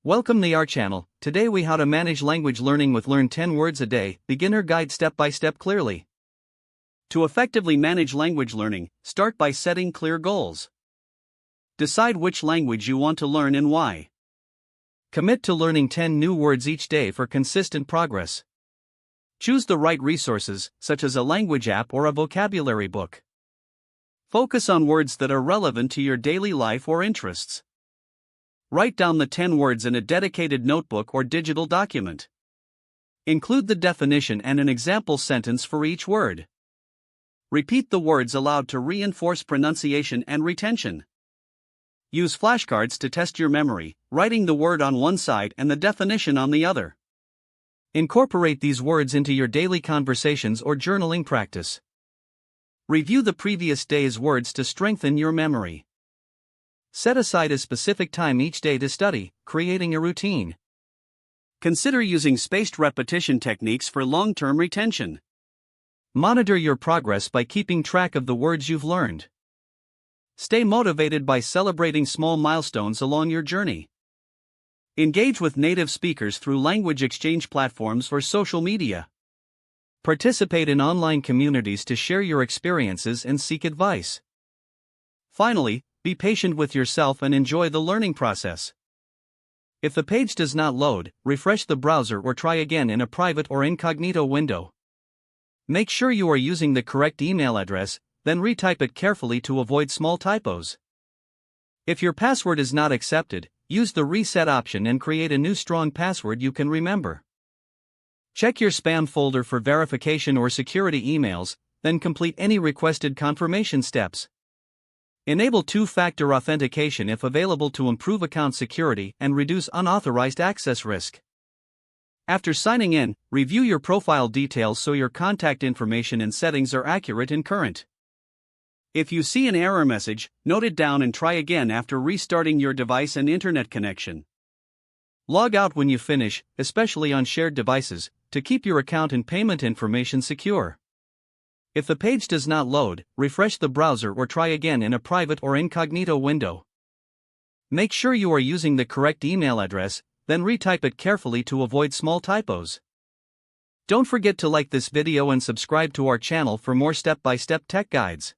Welcome to our channel. Today we how to manage language learning with Learn 10 Words a Day, beginner guide step by step clearly. To effectively manage language learning, start by setting clear goals. Decide which language you want to learn and why. Commit to learning 10 new words each day for consistent progress. Choose the right resources, such as a language app or a vocabulary book. Focus on words that are relevant to your daily life or interests. Write down the 10 words in a dedicated notebook or digital document. Include the definition and an example sentence for each word. Repeat the words aloud to reinforce pronunciation and retention. Use flashcards to test your memory, writing the word on one side and the definition on the other. Incorporate these words into your daily conversations or journaling practice. Review the previous day's words to strengthen your memory. Set aside a specific time each day to study, creating a routine. Consider using spaced repetition techniques for long-term retention. Monitor your progress by keeping track of the words you've learned. Stay motivated by celebrating small milestones along your journey. Engage with native speakers through language exchange platforms or social media. Participate in online communities to share your experiences and seek advice. Finally, be patient with yourself and enjoy the learning process. If the page does not load, refresh the browser or try again in a private or incognito window. Make sure you are using the correct email address, then retype it carefully to avoid small typos. If your password is not accepted, use the reset option and create a new strong password you can remember. Check your spam folder for verification or security emails, then complete any requested confirmation steps. Enable two-factor authentication if available to improve account security and reduce unauthorized access risk. After signing in, review your profile details so your contact information and settings are accurate and current. If you see an error message, note it down and try again after restarting your device and internet connection. Log out when you finish, especially on shared devices, to keep your account and payment information secure. If the page does not load, refresh the browser or try again in a private or incognito window. Make sure you are using the correct email address, then retype it carefully to avoid small typos. Don't forget to like this video and subscribe to our channel for more step-by-step tech guides.